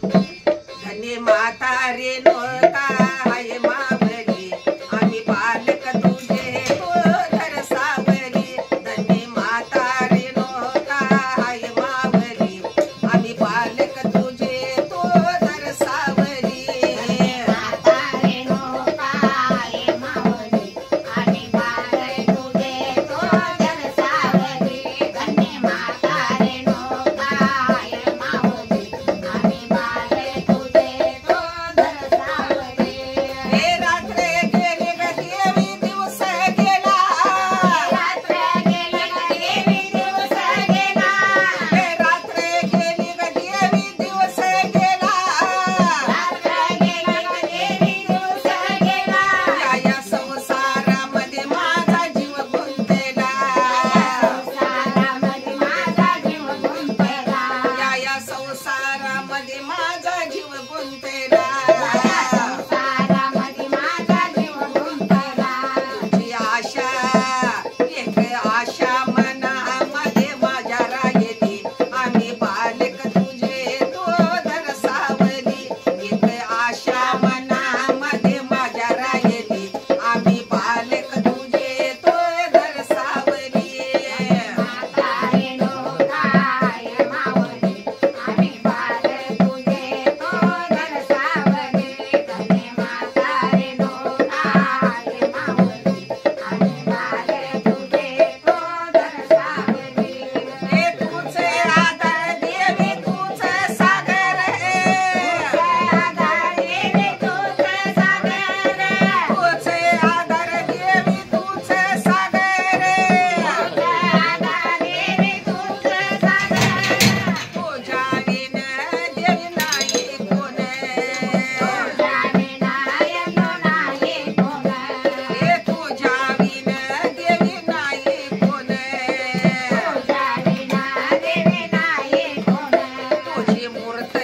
धन्य माता रेणुका हाय मावली आम्ही बालक तुझे तो धर सावली. धन्य माता रेणुका हाय मावली आम्ही बालक तुझे तो धर सावली. माता रेणुका हाय मावली आम्ही बालक तुझे तो धर सावली. धन्य माता रेणुका हाय मावली आम्ही बालक तुझे तो धर सावली. हे रात्र गेली ग देवी दिवस गेला. रात्र गेली ग देवी दिवस गेला. हे रात्र गेली ग देवी दिवस गेला. रात्र गेली ग देवी दिवस गेला. या संसारामध्ये माझा जीव गुंतला. संसारामध्ये माझा जीव गुंतला. या संसारामध्ये माझा जीव गुंतला. संसारामध्ये माझा जीव गुंतला. तुझी आशा एक आशा मनामध्ये माझ्या राहिली आम्ही बालक तुझे तो धर सावली. एक आशा मनामध्ये माझ्या राहिली आम्ही बालक तुझे तो धर सावली. माता रेणुका हाय मावली आम्ही बालक तुझे तो धर सावली. धन्य माता रेणुका हाय मावली आम्ही बालक तुझे तो धर सावली. हे तुझे आधार देवी तुझे सागर आधार देवी तुझे सागर. तुझे आधार देवी तुझे सागर आधार देवी तुझे सागर. तुझ्या विन देवी नाही कोण. तुझ्या विनायक नाही कोण. हे तुझ्या विन देवी नाही कोण. तुझ्या विना देवी नाही कोण. तुझी मूर्त